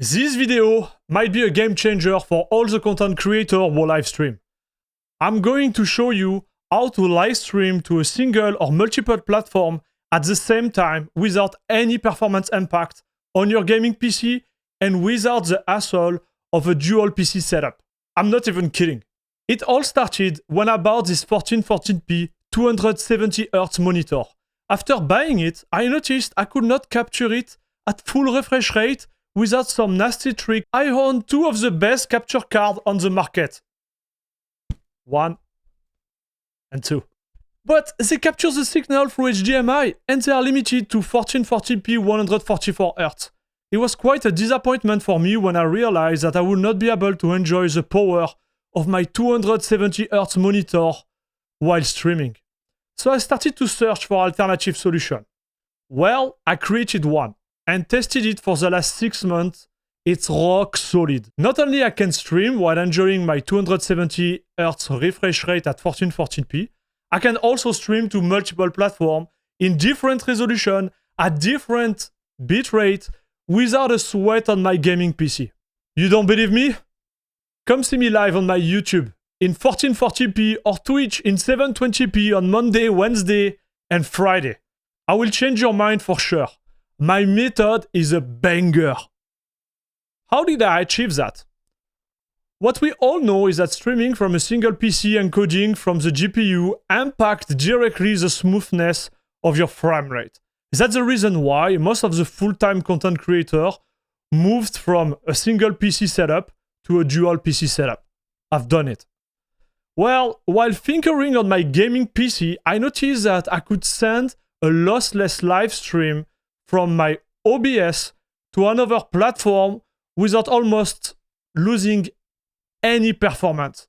This video might be a game changer for all the content creators who live stream. I'm going to show you how to live stream to a single or multiple platform at the same time without any performance impact on your gaming PC and without the hassle of a dual PC setup. I'm not even kidding. It all started when I bought this 1440p 270Hz monitor. After buying it, I noticed I could not capture it at full refresh rate without some nasty trick. I own two of the best capture cards on the market. 1 and 2. But they capture the signal through HDMI and they are limited to 1440p 144Hz. It was quite a disappointment for me when I realized that I would not be able to enjoy the power of my 270Hz monitor while streaming. So I started to search for alternative solution. Well, I created one and tested it for the last 6 months. It's rock solid. Not only I can stream while enjoying my 270Hz refresh rate at 1440p, I can also stream to multiple platforms in different resolution at different bitrate without a sweat on my gaming PC. You don't believe me? Come see me live on my YouTube in 1440p or Twitch in 720p on Monday, Wednesday, and Friday. I will change your mind for sure. My method is a banger. How did I achieve that? What we all know is that streaming from a single PC encoding from the GPU impacts directly the smoothness of your frame rate. That's the reason why most of the full-time content creators moved from a single PC setup to a dual PC setup. I've done it. Well, while tinkering on my gaming PC, I noticed that I could send a lossless live stream from my OBS to another platform without almost losing any performance.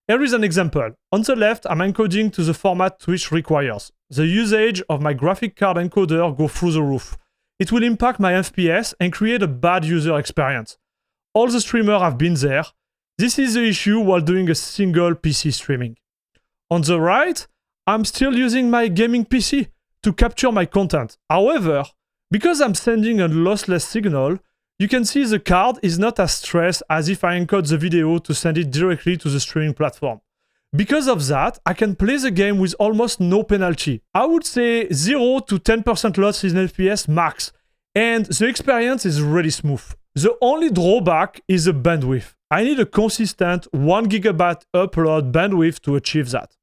Here is an example. On the left, I'm encoding to the format Twitch requires. The usage of my graphic card encoder goes through the roof. It will impact my FPS and create a bad user experience. All the streamers have been there. This is the issue while doing a single PC streaming. On the right, I'm still using my gaming PC to capture my content. However, because I'm sending a lossless signal, you can see the card is not as stressed as if I encode the video to send it directly to the streaming platform. Because of that, I can play the game with almost no penalty. I would say 0 to 10% loss in FPS max, and the experience is really smooth. The only drawback is the bandwidth. I need a consistent 1 GB upload bandwidth to achieve that.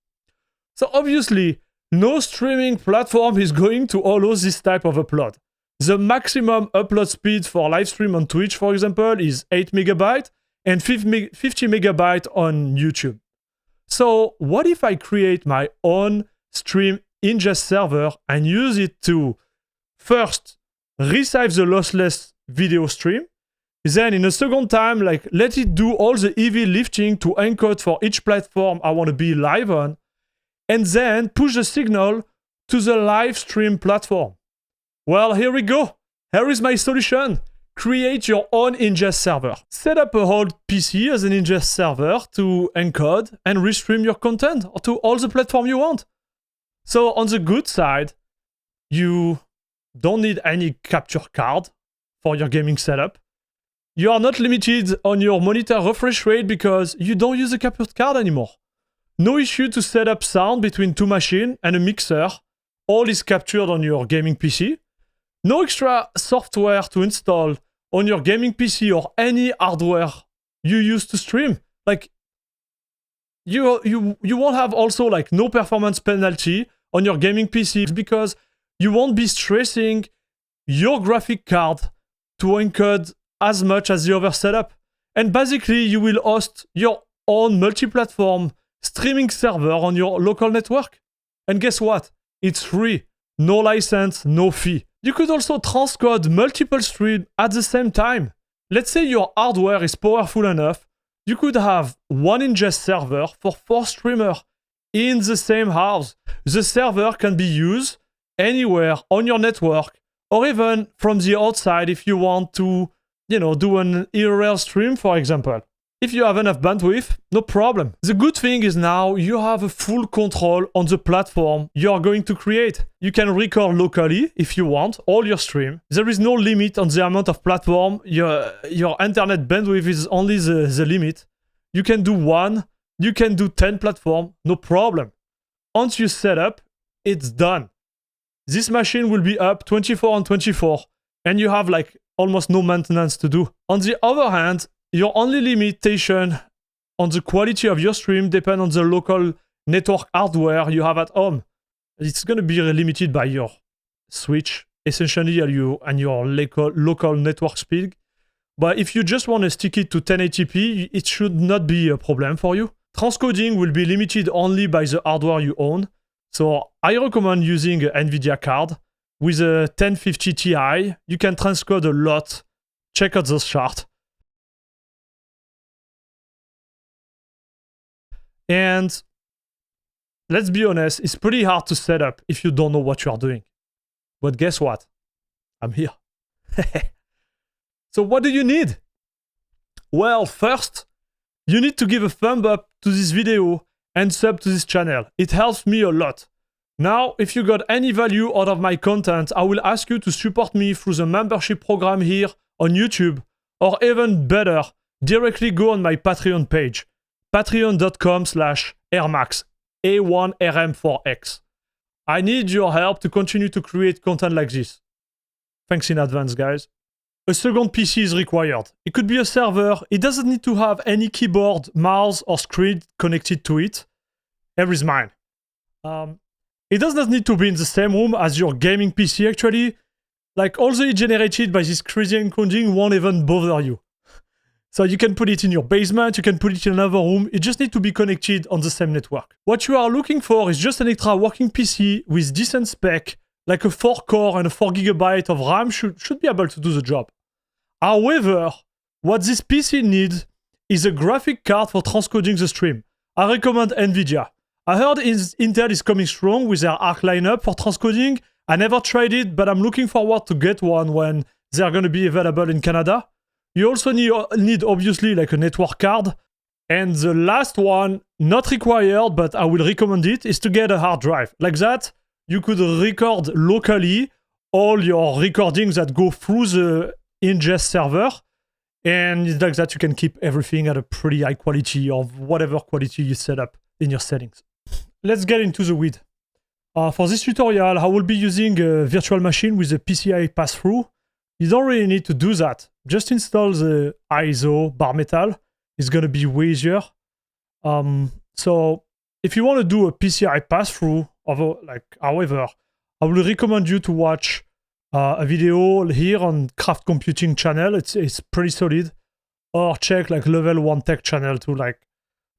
So obviously, no streaming platform is going to allow this type of upload. The maximum upload speed for live stream on Twitch, for example, is 8 MB and 50 MB on YouTube. So what if I create my own stream ingest server and use it to first receive the lossless video stream, then in a second time, let it do all the heavy lifting to encode for each platform I want to be live on, and then push the signal to the live stream platform. Well, here we go. Here is my solution. Create your own ingest server. Set up a whole PC as an ingest server to encode and restream your content to all the platforms you want. So on the good side, you don't need any capture card for your gaming setup. You are not limited on your monitor refresh rate because you don't use a capture card anymore. No issue to set up sound between two machines and a mixer. All is captured on your gaming PC. No extra software to install on your gaming PC or any hardware you use to stream. You won't have also no performance penalty on your gaming PC because you won't be stressing your graphic card to encode as much as the other setup. And basically, you will host your own multi-platform streaming server on your local network. And guess what? It's free. No license, no fee. You could also transcode multiple streams at the same time. Let's say your hardware is powerful enough, you could have one ingest server for 4 streamers in the same house. The server can be used anywhere on your network or even from the outside if you want to, do an IRL stream, for example. If you have enough bandwidth, no problem. The good thing is now you have a full control on the platform you are going to create. You can record locally if you want, all your stream. There is no limit on the amount of platform. Your internet bandwidth is only the limit. You can do 1, you can do 10 platform, no problem. Once you set up, it's done. This machine will be up 24/24, and you have like almost no maintenance to do. On the other hand, your only limitation on the quality of your stream depends on the local network hardware you have at home. It's going to be limited by your switch, essentially, and your local network speed. But if you just want to stick it to 1080p, it should not be a problem for you. Transcoding will be limited only by the hardware you own. So I recommend using an Nvidia card. With a 1050 Ti, you can transcode a lot. Check out this chart. And let's be honest, it's pretty hard to set up if you don't know what you are doing. But guess what? I'm here. So what do you need? Well, first, you need to give a thumb up to this video and sub to this channel. It helps me a lot. Now, if you got any value out of my content, I will ask you to support me through the membership program here on YouTube, or even better, directly go on my Patreon page. Patreon.com/airmax, A1RM4X. I need your help to continue to create content like this. Thanks in advance, guys. A second PC is required. It could be a server. It doesn't need to have any keyboard, mouse, or screen connected to it. Here is mine. It does not need to be in the same room as your gaming PC, actually. Like, all the generated by this crazy encoding won't even bother you. So you can put it in your basement, you can put it in another room, it just needs to be connected on the same network. What you are looking for is just an extra working PC with decent spec, like a 4-core and a 4GB of RAM should be able to do the job. However, what this PC needs is a graphic card for transcoding the stream. I recommend Nvidia. I heard Intel is coming strong with their Arc lineup for transcoding. I never tried it, but I'm looking forward to get one when they're going to be available in Canada. You also need obviously like a network card. And the last one, not required, but I will recommend it, is to get a hard drive. Like that, you could record locally all your recordings that go through the ingest server. And like that, you can keep everything at a pretty high quality of whatever quality you set up in your settings. Let's get into the weed. For this tutorial, I will be using a virtual machine with a PCI pass-through. You don't really need to do that. Just install the ISO bare metal. It's going to be way easier. So if you want to do a PCI pass-through, however, I will recommend you to watch a video here on Craft Computing channel. It's pretty solid. Or check like Level 1 Tech channel too. Like,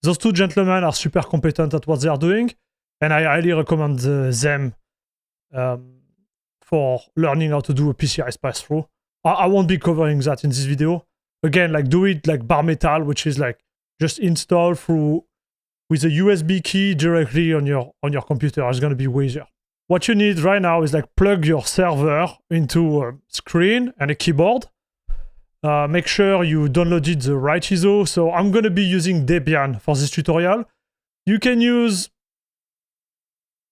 those two gentlemen are super competent at what they are doing. And I highly recommend them for learning how to do a PCI pass-through. I won't be covering that in this video. Again, like do it like bare metal, which is like just install through with a USB key directly on your computer. It's going to be way easier. What you need right now is like plug your server into a screen and a keyboard. Make sure you downloaded the right ISO. So I'm going to be using Debian for this tutorial. You can use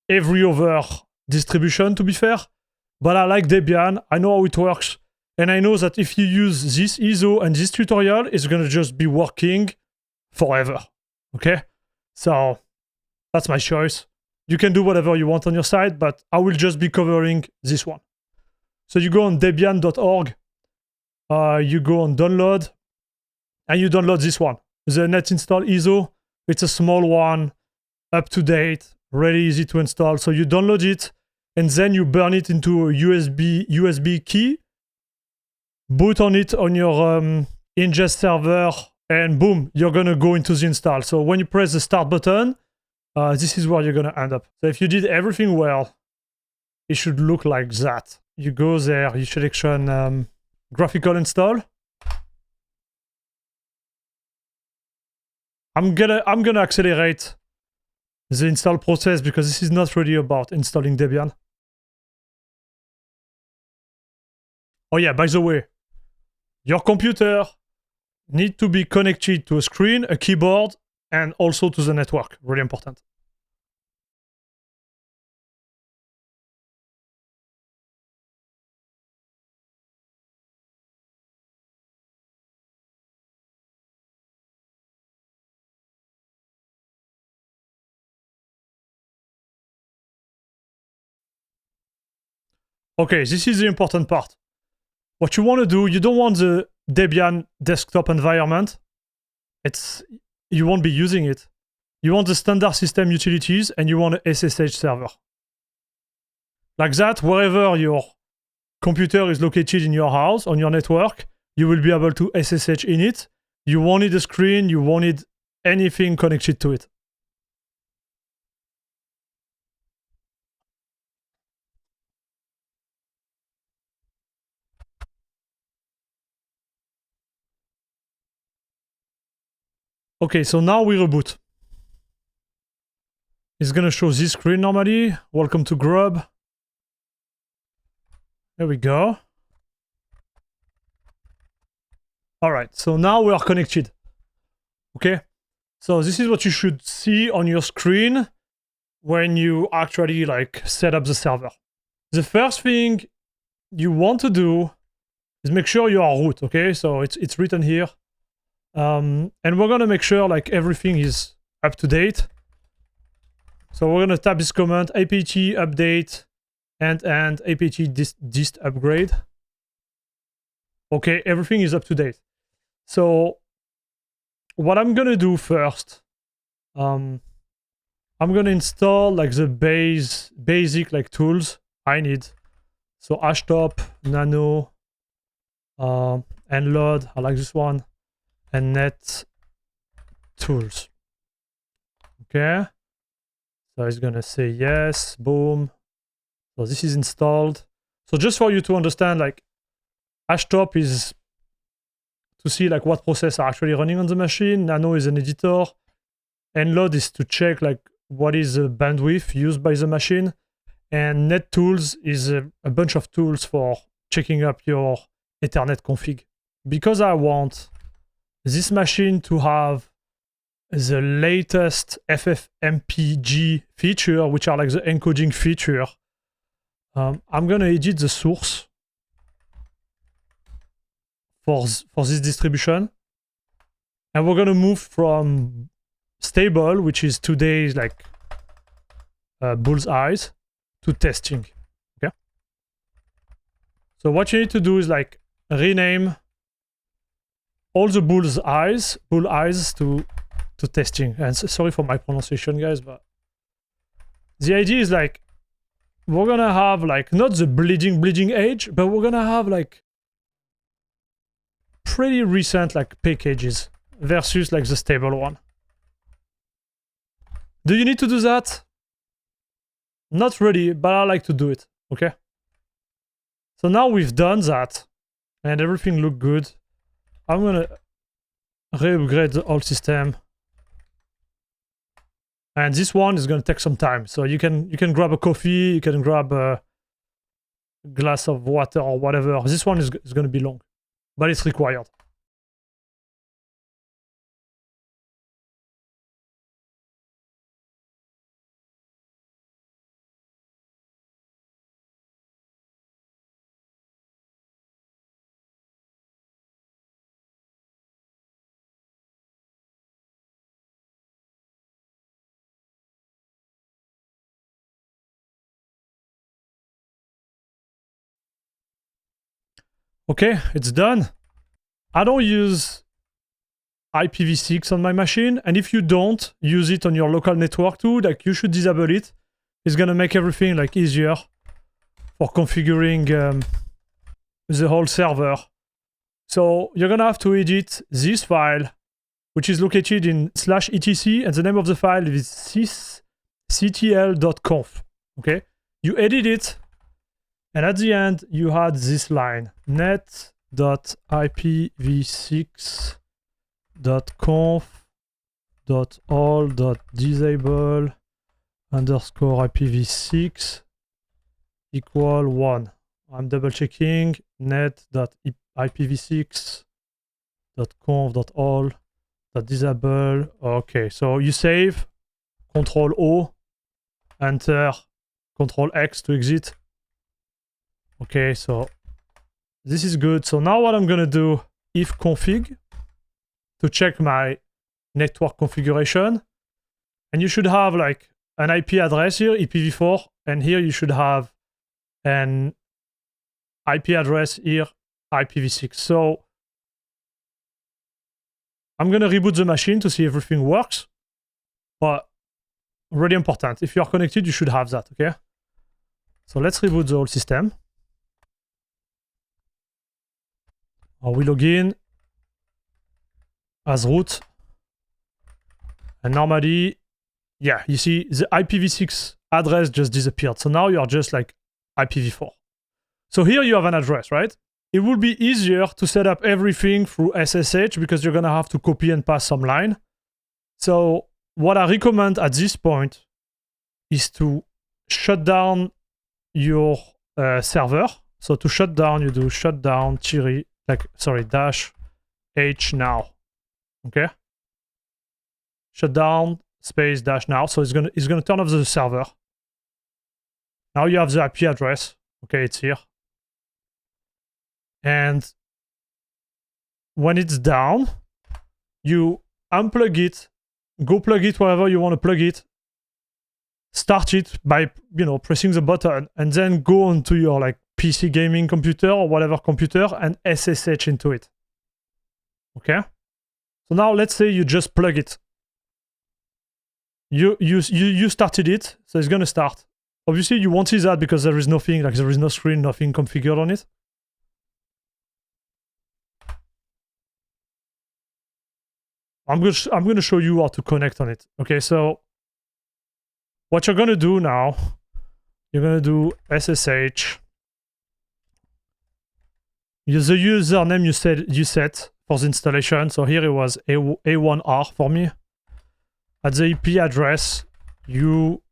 every other distribution, to be fair, but I like Debian. I know how it works. And I know that if you use this ISO and this tutorial, it's going to just be working forever. Okay? So that's my choice. You can do whatever you want on your side, but I will just be covering this one. So you go on debian.org, you go on download, and you download this one. The net install ISO. It's a small one, up to date, really easy to install. So you download it, and then you burn it into a USB key, boot on it on your ingest server, and boom, you're going to go into the install. So when you press the start button, this is where you're going to end up. So if you did everything well, it should look like that. You go there, you selection graphical install. I'm gonna accelerate the install process because this is not really about installing Debian. Oh yeah, by the way, your computer need to be connected to a screen, a keyboard, and also to the network. Really important. Okay, this is the important part. What you want to do, you don't want the Debian desktop environment. You won't be using it. You want the standard system utilities and you want a SSH server. Like that, wherever your computer is located in your house, on your network, you will be able to SSH in it. You won't need a screen, you won't need anything connected to it. Okay, so now we reboot. It's gonna show this screen normally. Welcome to Grub. There we go. All right, so now we are connected. Okay, so this is what you should see on your screen when you actually like set up the server. The first thing you want to do is make sure you are root. Okay, so it's written here, and we're gonna make sure like everything is up to date. So we're gonna tap this command apt update and apt dist upgrade. Okay, everything is up to date. So what I'm gonna do first, I'm gonna install like the basic like tools I need. So hashtop, nano, and load, I like this one, and net tools. Okay, so it's gonna say yes, boom. So this is installed. So just for you to understand, like hashtop is to see like what process are actually running on the machine. Nano is an editor, and load is to check like what is the bandwidth used by the machine. And net tools is a bunch of tools for checking up your Ethernet config. Because I want this machine to have the latest FFmpeg feature, which are like the encoding feature, I'm gonna edit the source for this distribution. And we're gonna move from stable, which is today's like bullseyes, to testing. Okay. So what you need to do is like rename all the bullseyes to testing. And sorry for my pronunciation, guys, but the idea is like we're gonna have like not the bleeding edge, but we're gonna have like pretty recent like packages versus like the stable one. Do you need to do that? Not really, but I like to do it. Okay. So now we've done that and everything looked good. I'm gonna re-upgrade the whole system. And this one is gonna take some time. So you can grab a coffee, you can grab a glass of water or whatever. This one is gonna be long, but it's required. Okay, it's done. I don't use IPv6 on my machine, and if you don't use it on your local network too, like you should disable it. It's gonna make everything like easier for configuring the whole server. So you're gonna have to edit this file, which is located in /etc, and the name of the file is sysctl.conf. Okay, you edit it. And at the end, you had this line, net.ipv6.all.disable_ipv6 equal 1. I'm double checking net.ipv6 .conf.all.disable. Okay, so you save, Control O, enter, Control X to exit. Okay, so this is good. So now what I'm gonna do, if config, to check my network configuration. And you should have like an IP address here, IPv4, and here you should have an IP address here, IPv6. So I'm gonna reboot the machine to see everything works. But really important, if you're connected, you should have that, okay? So let's reboot the whole system. We log in as root. And normally, yeah, you see the IPv6 address just disappeared. So now you're just like IPv4. So here you have an address, right? It would be easier to set up everything through SSH because you're gonna have to copy and paste some line. So what I recommend at this point is to shut down your server. So to shut down, you do shutdown dash h now. Okay? Shutdown space dash now. So it's gonna turn off the server. Now you have the IP address. Okay, it's here. And when it's down, you unplug it, go plug it wherever you want to plug it, start it by, pressing the button, and then go onto your like PC gaming computer or whatever computer and SSH into it. Okay? So now let's say you just plug it. You started it, so it's gonna start. Obviously you won't see that because there is nothing, like there is no screen, nothing configured on it. I'm gonna show you how to connect on it. Okay, so what you're gonna do now, you're gonna do SSH. Use the username you set for the installation. So here it was A1R for me. At the IP address you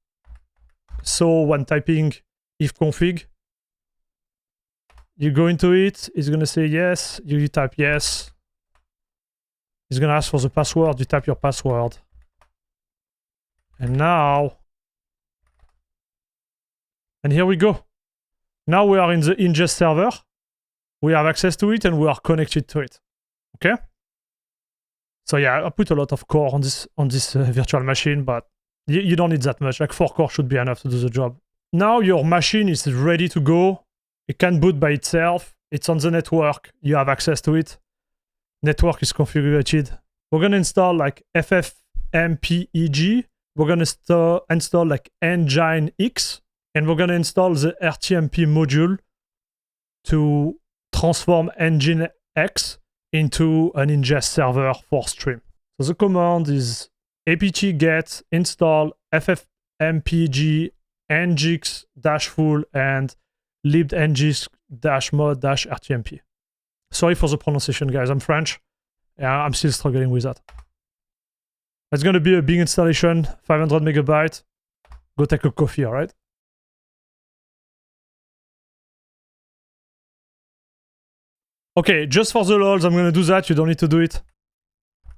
saw when typing ifconfig, you go into it, it's gonna say yes, you type yes. It's gonna ask for the password, you type your password. And here we go. Now we are in the ingest server. We have access to it and we are connected to it. Okay? So yeah, I put a lot of core on this virtual machine, but you don't need that much. Like 4 core should be enough to do the job. Now your machine is ready to go. It can boot by itself. It's on the network. You have access to it. Network is configured. We're gonna install like FFmpeg. We're gonna install like Nginx, and we're gonna install the RTMP module to transform Nginx into an ingest server for stream. So the command is apt-get install ffmpeg ngx-full and libngx-mod-rtmp. Sorry for the pronunciation, guys. I'm French. Yeah, I'm still struggling with that. It's going to be a big installation, 500 megabytes. Go take a coffee, all right? Okay, just for the lols, I'm going to do that. You don't need to do it.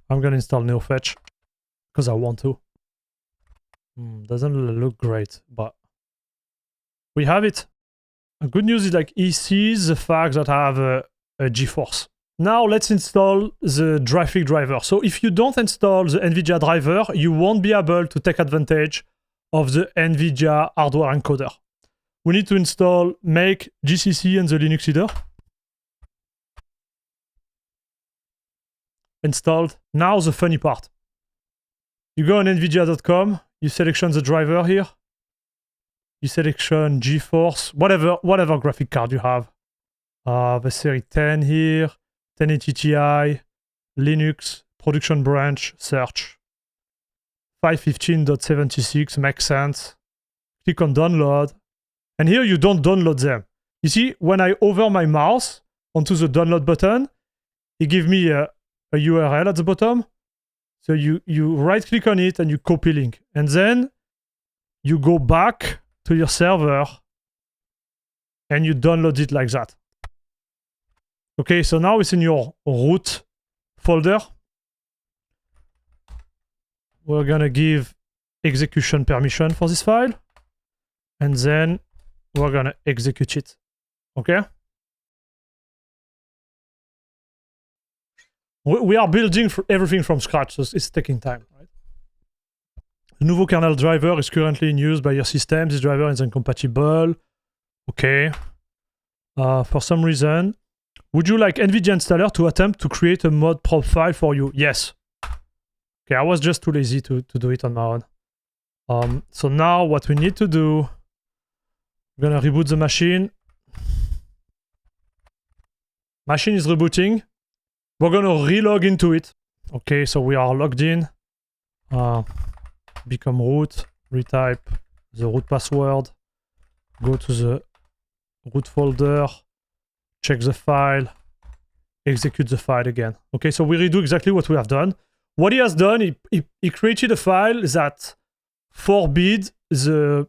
I'm going to install NeoFetch because I want to. Doesn't look great, but we have it. The good news is like he sees the fact that I have a GeForce. Now let's install the graphic driver. So if you don't install the Nvidia driver, you won't be able to take advantage of the Nvidia hardware encoder. We need to install make GCC and the Linux header. Installed. Now the funny part. You go on nvidia.com, you selection the driver here. You selection GeForce, whatever graphic card you have. The Series 10 here, 1080 Ti, Linux, production branch, search. 515.76 makes sense. Click on download. And here you don't download them. You see, when I hover my mouse onto the download button, it gives me a URL at the bottom. So you right click on it and you copy link. And then you go back to your server and you download it like that. Okay, so now it's in your root folder. We're gonna give execution permission for this file, and then we're gonna execute it. Okay? We are building everything from scratch, so it's taking time, right? The nouveau kernel driver is currently in use by your system. This driver is incompatible. Okay. For some reason, would you like Nvidia installer to attempt to create a mod profile for you? Yes. Okay, I was just too lazy to do it on my own. So now what we need to do, we're gonna reboot the machine. Machine is rebooting. We're gonna relog into it. Okay, so we are logged in. Become root, retype the root password, go to the root folder, check the file, execute the file again. Okay, so we redo exactly what we have done. What he has done, he created a file that forbids the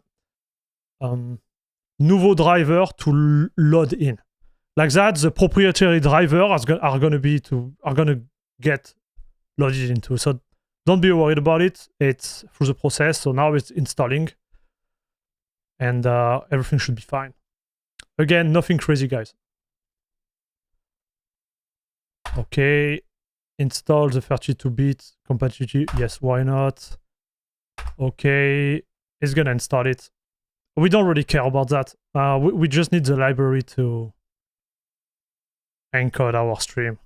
nouveau driver to load in. Like that, the proprietary driver are gonna get loaded into. So don't be worried about it. It's through the process. So now it's installing, and everything should be fine. Again, nothing crazy, guys. Okay, install the 32-bit compatibility. Yes, why not? Okay, it's gonna install it. We don't really care about that. We just need the library to encode our stream.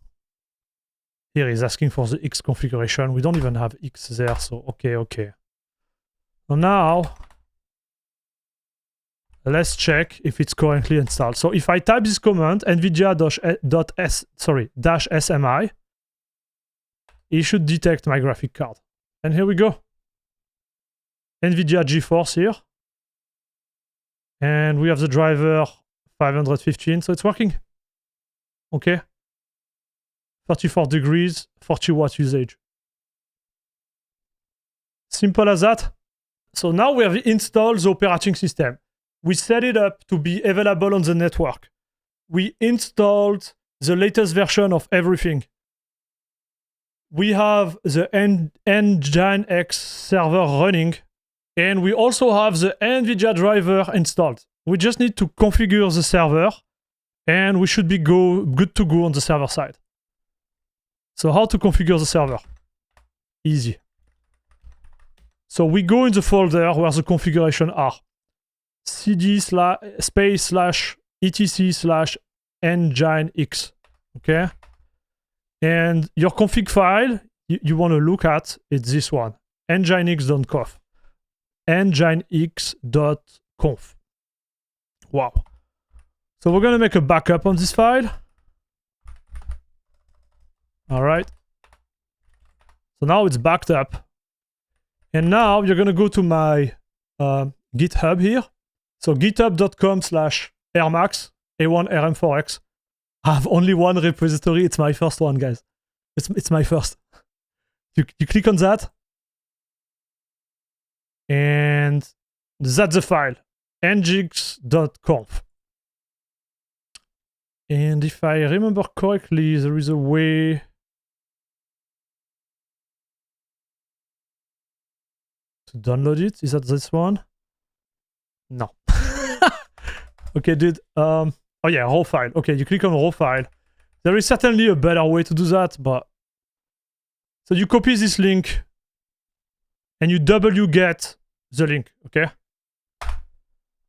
Here he's asking for the X configuration. We don't even have X there, so okay. So now, let's check if it's currently installed. So if I type this command, nvidia-smi, it should detect my graphic card. And here we go. Nvidia GeForce here. And we have the driver 515, so it's working. Okay. 34 degrees, 40 watt usage. Simple as that. So now we have installed the operating system. We set it up to be available on the network. We installed the latest version of everything. We have the Nginx server running, and we also have the Nvidia driver installed. We just need to configure the server, and we should be good to go on the server side. So how to configure the server? Easy. So we go in the folder where the configuration are. cd/etc/nginx. Okay? And your config file you want to look at is this one. nginx.conf. nginx.conf. Wow. So we're going to make a backup on this file. All right. So now it's backed up. And now you're going to go to my GitHub here. So github.com/rmax a1rm4x. I have only one repository. It's my first one, guys. It's my first. You click on that. And that's the file. nginx.conf. And if I remember correctly, there is a way to download it. Is that this one? No. Okay, dude. Oh yeah, raw file. Okay, you click on raw file. There is certainly a better way to do that, but so you copy this link and you wget the link, okay?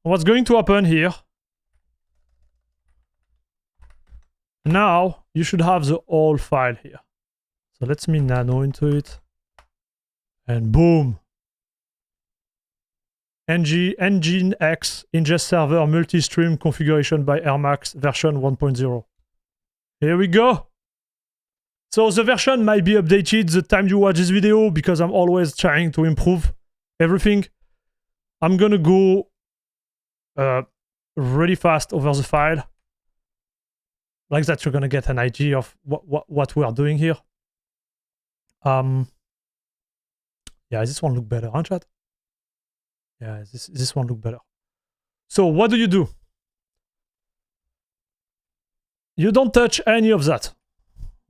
What's going to happen here? Now you should have the whole file here. So let me nano into it. And boom. Nginx ingest server multistream configuration by Rmax version 1.0. Here we go. So the version might be updated the time you watch this video because I'm always trying to improve everything. I'm gonna go really fast over the file. Like that, you're gonna get an idea of what we are doing here. Yeah, this one look better, huh, chat? Yeah, this one look better. So what do? You don't touch any of that.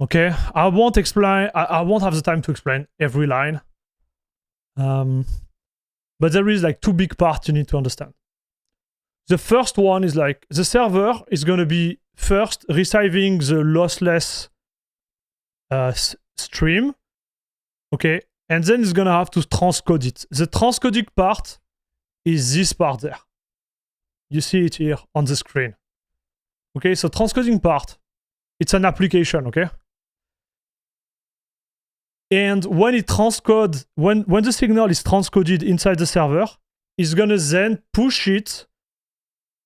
Okay, I won't explain, I won't have the time to explain every line. But there is like two big parts you need to understand. The first one is like the server is going to be first receiving the lossless stream, okay, and then it's going to have to transcode it. The transcoding part is this part there. You see it here on the screen. Okay, so transcoding part, it's an application, okay? And when it transcodes, when the signal is transcoded inside the server, it's gonna then push it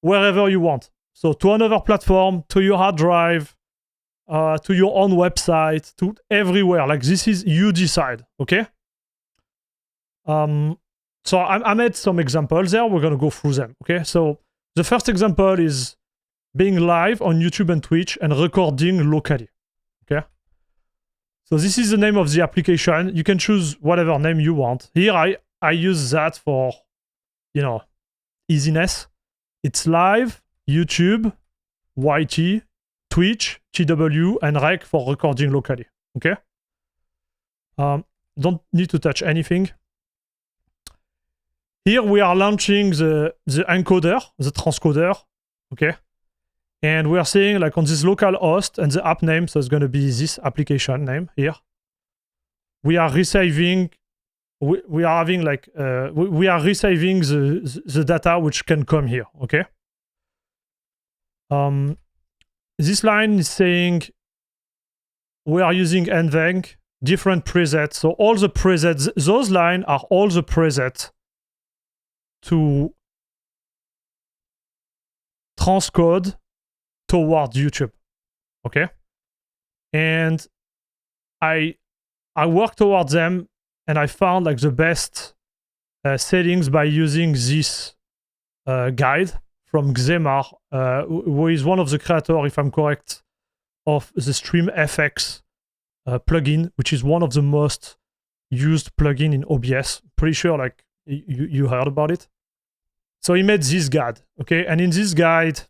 wherever you want. So to another platform, to your hard drive, to your own website, to everywhere. Like this is you decide, okay? So I made some examples there. We're gonna go through them, okay? So the first example is being live on YouTube and Twitch and recording locally, okay? So this is the name of the application. You can choose whatever name you want. Here I use that for, you know, easiness. It's live, YouTube, YT, Twitch, TW, and Rec for recording locally, okay? Don't need to touch anything. Here we are launching the encoder, the transcoder, okay? And we are seeing like on this local host and the app name, so it's going to be this application name here. We are receiving, we are having like, we are receiving the data which can come here, okay? This line is saying we are using Nginx, different presets. So all the presets, those lines are all the presets to transcode toward YouTube, okay? And I worked towards them and I found like the best settings by using this guide from Nginx, who is one of the creators, if I'm correct, of the StreamFX plugin, which is one of the most used plugin in OBS. Pretty sure like you heard about it. So he made this guide, okay? And in this guide,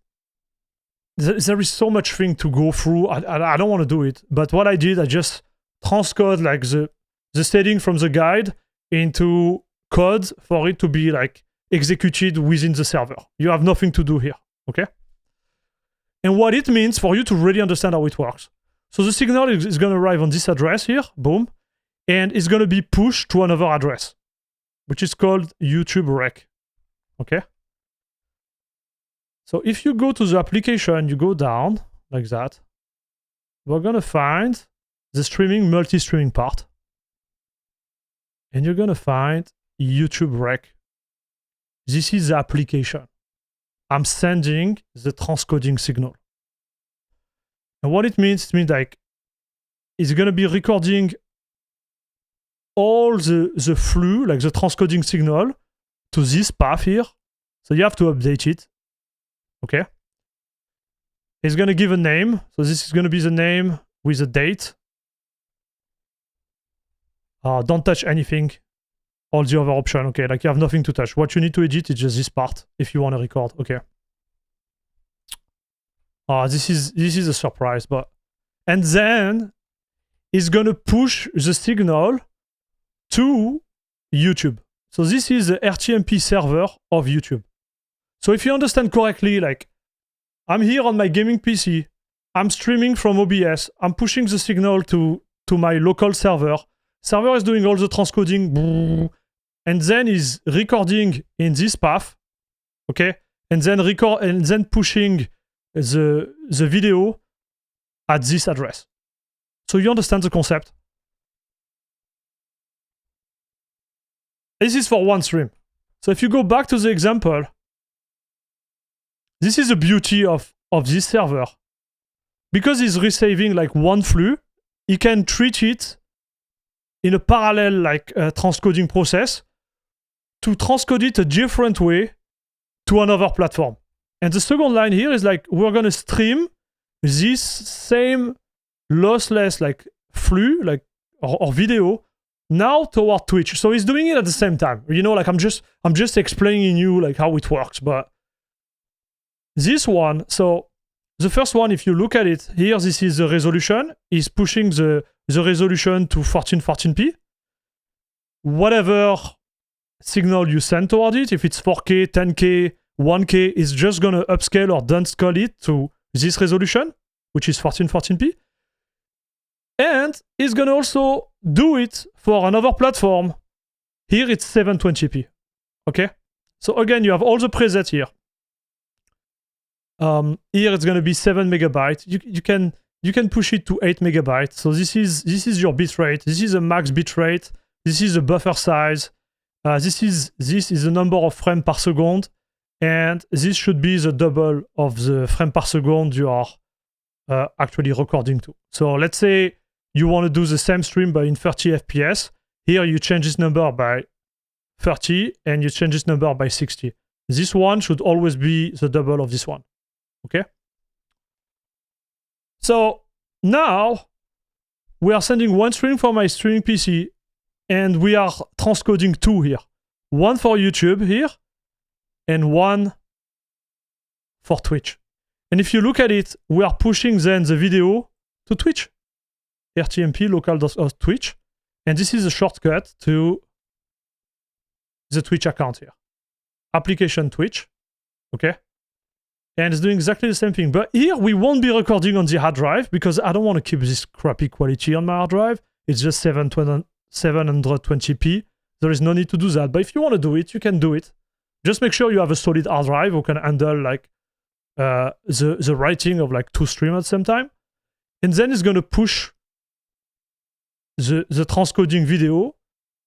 there is so much thing to go through. I don't want to do it, but what I did, I just transcode like the setting from the guide into code for it to be like executed within the server. You have nothing to do here, okay? And what it means for you to really understand how it works. So the signal is going to arrive on this address here, boom, and it's going to be pushed to another address, which is called YouTube Rec, okay? So if you go to the application, you go down like that, we're going to find the streaming, multi-streaming part. And you're going to find YouTube Rec. This is the application. I'm sending the transcoding signal. And what it means like, it's going to be recording all the flux, like the transcoding signal, to this path here. So you have to update it. Okay. It's going to give a name. So this is going to be the name with a date. Don't touch anything. All the other option. Okay. Like you have nothing to touch. What you need to edit is just this part if you want to record. Okay. This is a surprise, but and then it's going to push the signal to YouTube. So this is the RTMP server of YouTube. So if you understand correctly, like I'm here on my gaming PC, I'm streaming from OBS, I'm pushing the signal to my local server. Server is doing all the transcoding, and then is recording in this path, okay? And then pushing the video at this address. So you understand the concept. This is for one stream. So if you go back to the example, this is the beauty of this server. Because he's receiving like one flux, he can treat it in a parallel like transcoding process to transcode it a different way to another platform. And the second line here is like, we're going to stream this same lossless like flux, like or video now toward Twitch. So he's doing it at the same time. You know, like I'm just explaining you like how it works, but this one, so The first one, if you look at it, here, this is the resolution. It's pushing the resolution to 1440p. Whatever signal you send toward it, if it's 4K, 10K, 1K, is just going to upscale or downscale it to this resolution, which is 1440p. And it's going to also do it for another platform. Here it's 720p. Okay? So again, you have all the presets here. Here it's going to be 7 megabytes. You can push it to 8 megabytes. So this is your bitrate. This is a max bitrate. This is a buffer size. This is the number of frames per second, and this should be the double of the frame per second you are actually recording to. So let's say you want to do the same stream but in 30 FPS. Here you change this number by 30 and you change this number by 60. This one should always be the double of this one. Okay? So now we are sending one stream from my streaming PC and we are transcoding two here. One for YouTube here and one for Twitch. And if you look at it, we are pushing then the video to Twitch. RTMP local.host Twitch. And this is a shortcut to the Twitch account here. Application Twitch. Okay? And it's doing exactly the same thing. But here we won't be recording on the hard drive because I don't want to keep this crappy quality on my hard drive. It's just 720p. There is no need to do that. But if you want to do it, you can do it. Just make sure you have a solid hard drive who can handle like the writing of like 2 streams at the same time. And then it's going to push the transcoding video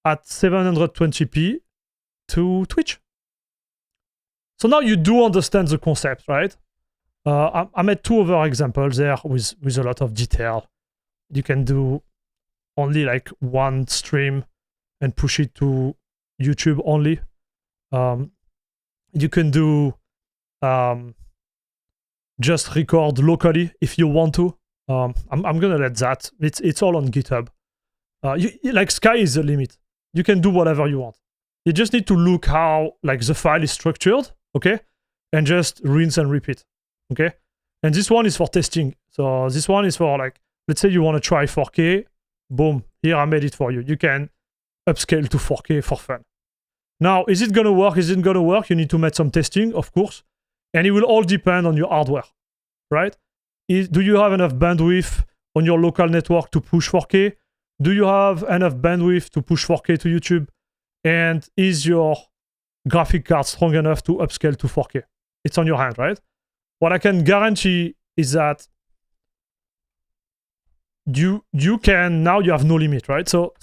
at 720p to Twitch. So now you do understand the concept, right? I made 2 other examples there with a lot of detail. You can do only like 1 stream and push it to YouTube only. You can do just record locally if you want to. I'm gonna let that. It's all on GitHub. Like sky is the limit. You can do whatever you want. You just need to look how like the file is structured, okay? And just rinse and repeat, okay? And this one is for testing. So this one is for like, let's say you want to try 4K. Boom, here I made it for you. You can upscale to 4K for fun. Now, is it gonna work? Is it gonna work? You need to make some testing, of course. And it will all depend on your hardware, right? Do you have enough bandwidth on your local network to push 4K? Do you have enough bandwidth to push 4K to YouTube? And is your graphic card strong enough to upscale to 4K? It's on your hand, right? What I can guarantee is that you can, now you have no limit, right? So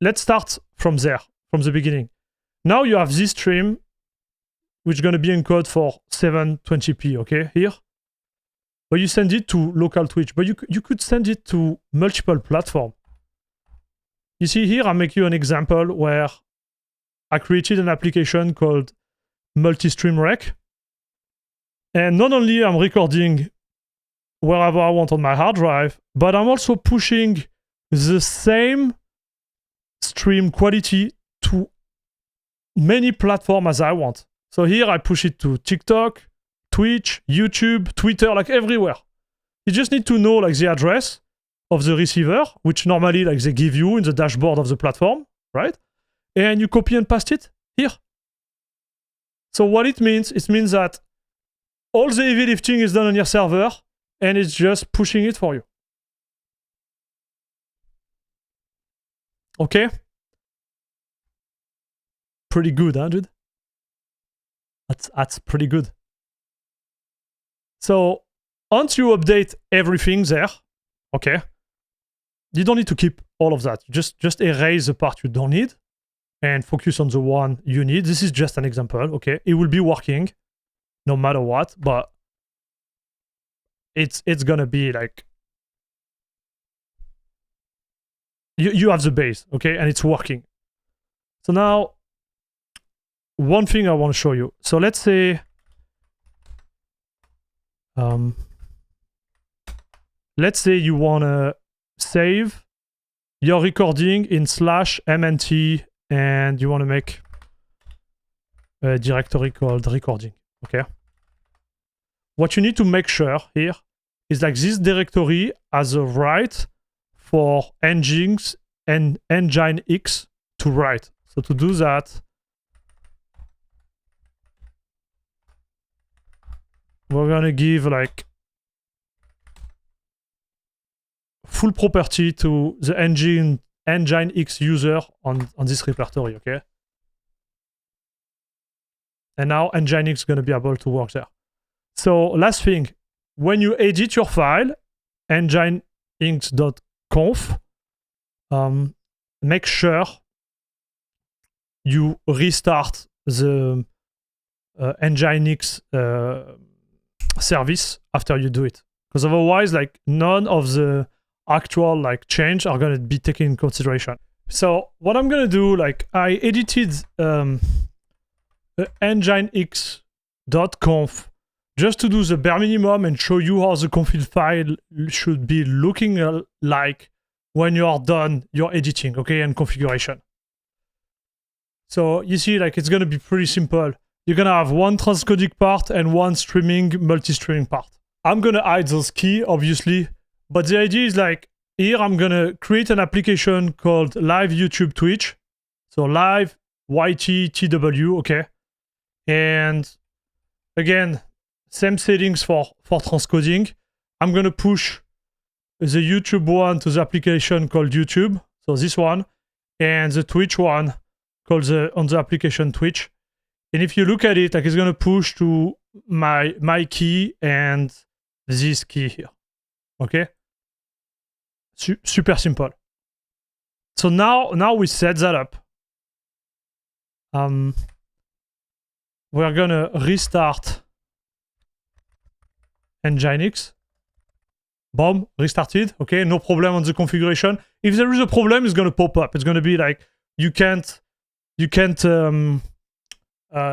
let's start from there, from the beginning. Now you have this stream, which is going to be encoded for 720p, okay, here. But you send it to local Twitch, but you could send it to multiple platforms. You see here, I make you an example where I created an application called multistream rec. And not only I'm recording wherever I want on my hard drive, but I'm also pushing the same stream quality to many platforms as I want. So here I push it to TikTok, Twitch, YouTube, Twitter, like everywhere. You just need to know like the address of the receiver, which normally like they give you in the dashboard of the platform, right? And you copy and paste it here. So what it means that all the heavy lifting is done on your server and it's just pushing it for you. Okay? Pretty good, huh, dude? That's pretty good. So once you update everything there, okay, you don't need to keep all of that. Just erase the part you don't need and focus on the one you need. This is just an example, okay? It will be working no matter what, but it's gonna be like you have the base, okay, and it's working. So now one thing I want to show you. So let's say you want to save your recording in /mnt and you want to make a directory called recording, okay? what you need to make sure here is like this directory has a right for Nginx and Nginx to write. So to do that, we're gonna give like full property to the Nginx user on this repertory, okay? And now Nginx is gonna be able to work there. So last thing, when you edit your file, nginx.conf, make sure you restart the Nginx service after you do it, because otherwise, like, none of the actual like change are going to be taken in consideration. So what I'm going to do, like, I edited nginx.conf just to do the bare minimum and show you how the config file should be looking like when you are done your editing, okay, and configuration. So you see, like, it's going to be pretty simple. You're going to have one transcoding part and one multi-streaming part. I'm going to hide those keys, obviously, but the idea is, like, here I'm going to create an application called Live YouTube Twitch. So Live YT-TW, okay? And again, same settings for transcoding. I'm going to push the YouTube one to the application called YouTube, so this one, and the Twitch one called on the application Twitch. And if you look at it, like, it's going to push to my key and this key here, okay? Super simple. So now we set that up. We're going to restart Nginx. Boom, restarted. Okay, no problem on the configuration. If there is a problem, it's going to pop up. It's going to be like, you can't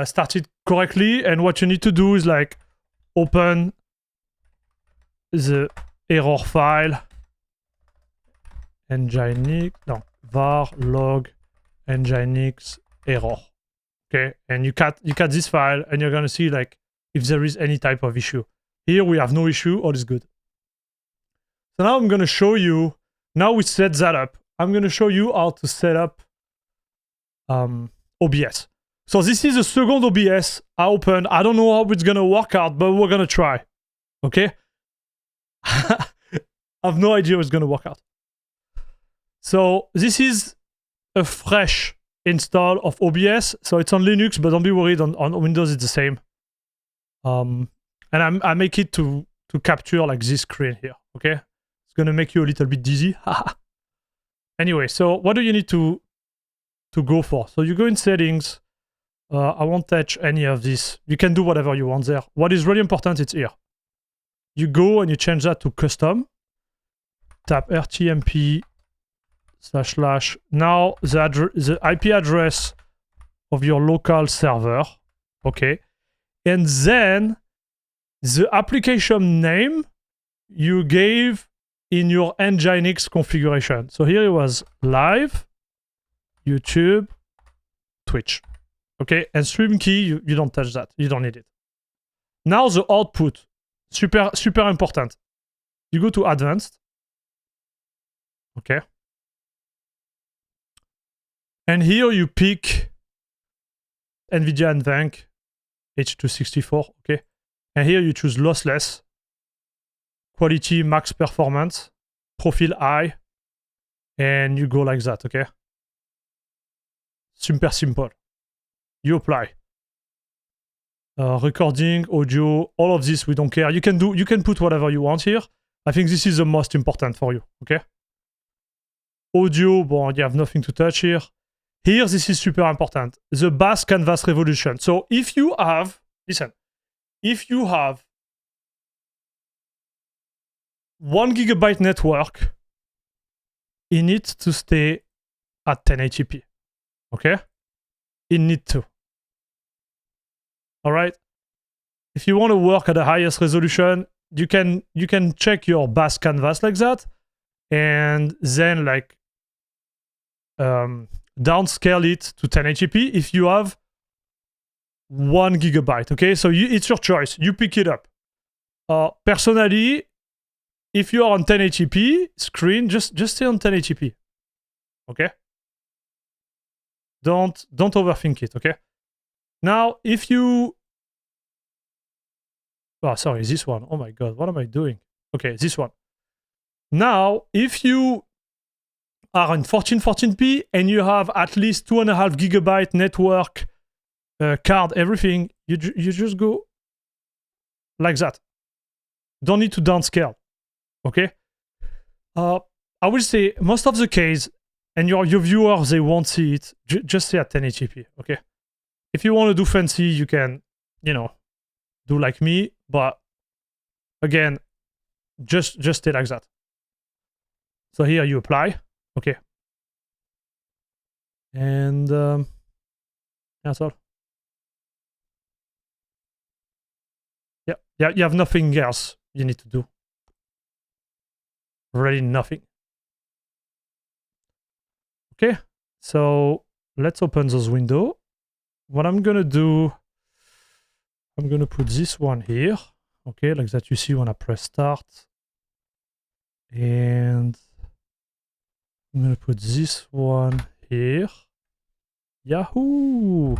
start it correctly, and what you need to do is, like, open the error file Nginx, no, var log Nginx error. Okay, and you cut this file, and you're gonna see, like, if there is any type of issue. Here we have no issue, all is good. So now I'm gonna show you, now we set that up, I'm gonna show you how to set up OBS. So this is the second OBS I opened. I don't know how it's gonna work out, but we're gonna try. Okay? I have no idea how it's gonna work out. So this is a fresh install of OBS. So it's on Linux, but don't be worried, on Windows it's the same. And I make it to capture, like, this screen here. Okay? It's gonna make you a little bit dizzy. Anyway, so what do you need to go for? So you go in settings. I won't touch any of this. You can do whatever you want there. What is really important, it's here. You go and you change that to custom. Tap rtmp // now the IP address of your local server. Okay. And then the application name you gave in your Nginx configuration. So here it was Live YouTube Twitch. Okay, and stream key, you don't touch that. You don't need it. Now the output, super important. You go to advanced. Okay. And here you pick Nvidia NVENC H264. Okay. And here you choose lossless, quality max performance, profile high, and you go like that. Okay. Super simple. You apply. Recording, audio, all of this, we don't care. You can put whatever you want here. I think this is the most important for you, okay? Audio, bon, you have nothing to touch here. Here, this is super important. The bass canvas resolution. So if you have, listen, if you have 1 GB network, it needs to stay at 1080p, okay? It needs to. All right. If you want to work at the highest resolution, you can check your bass canvas like that, and then, like, downscale it to 1080p if you have 1 GB. Okay, so it's your choice. You pick it up. Personally, if you are on 1080p screen, just stay on 1080p. Okay? Don't overthink it, okay? Now, if you... Oh, sorry, this one. Oh my god, what am I doing? Okay, this one. Now, if you are on 1440p and you have at least 2.5 gigabyte network, card, everything, you just go like that. Don't need to downscale, okay? I will say most of the case, and your viewers, they won't see it, just stay at 1080p, okay? If you want to do fancy, you can, you know, do like me, but again, just stay like that. So here you apply, okay? And that's all. Yeah, you have nothing else you need to do. Really nothing. Okay, so let's open those windows. What I'm gonna do, I'm gonna put this one here, okay, like that you see when I press start. And I'm gonna put this one here. Yahoo!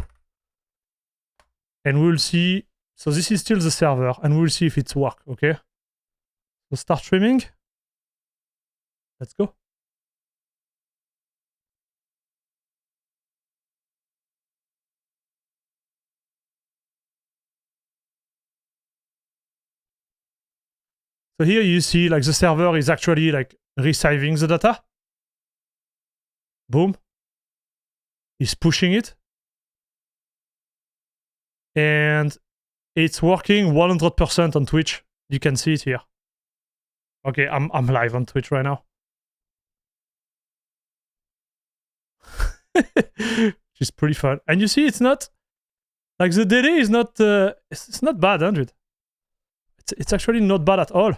And we'll see. So this is still the server, and we'll see if it's work, okay? So start streaming. Let's go. So here you see like the server is actually like resizing the data. Boom. He's pushing it. And it's working 100% on Twitch. You can see it here. Okay, I'm live on Twitch right now. Which is pretty fun. And you see it's not like the delay is not it's not bad, 100. It's actually not bad at all.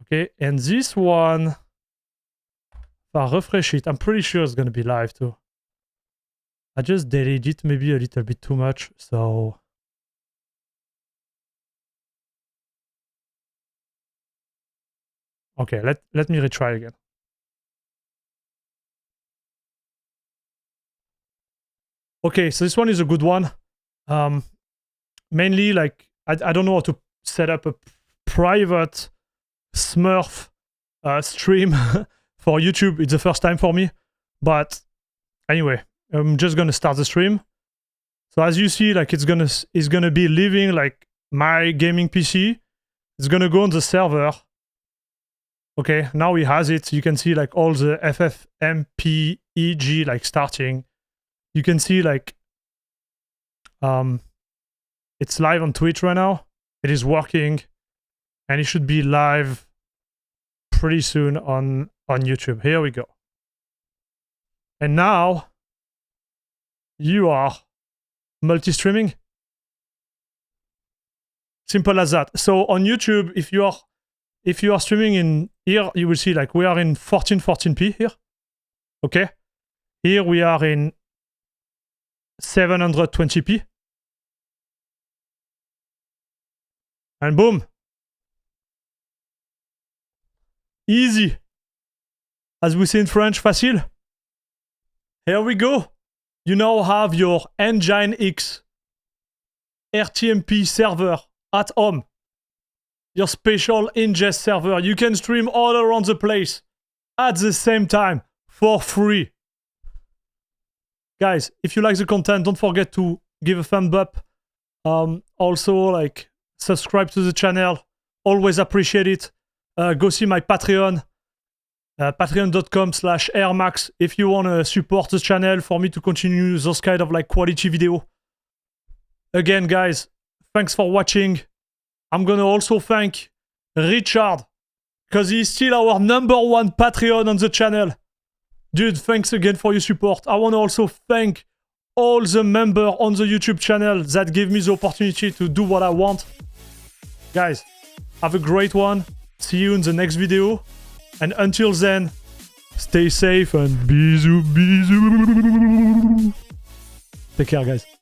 Okay, and this one, if I refresh it, I'm pretty sure it's gonna be live too. I just delayed it maybe a little bit too much, so okay, let me retry again. Okay, so this one is a good one. Mainly like I don't know how to set up a private Smurf stream for YouTube. It's the first time for me, but anyway, I'm just gonna start the stream. So as you see, like it's gonna be leaving like my gaming PC. It's gonna go on the server. Okay, now he has it. You can see like all the FFmpeg like starting. You can see like it's live on Twitch right now. It is working, and it should be live pretty soon on YouTube. Here we go. And now you are multi-streaming. Simple as that. So on YouTube, if you are streaming in here, you will see like we are in 1440p here. Okay. Here we are in 720p. And boom. Easy. As we say in French, facile. Here we go. You now have your Nginx RTMP server at home. Your special ingest server. You can stream all around the place at the same time for free. Guys, if you like the content, don't forget to give a thumb up. Also, like, subscribe to the channel. Always appreciate it. Go see my Patreon. Patreon.com/airmax if you want to support the channel for me to continue those kind of like quality video. Again, guys, thanks for watching. I'm gonna also thank Richard because he's still our #1 Patreon on the channel. Dude, thanks again for your support. I want to also thank all the members on the YouTube channel that give me the opportunity to do what I want. Guys, have a great one. See you in the next video. And until then, stay safe and bisous, bisous. Take care, guys.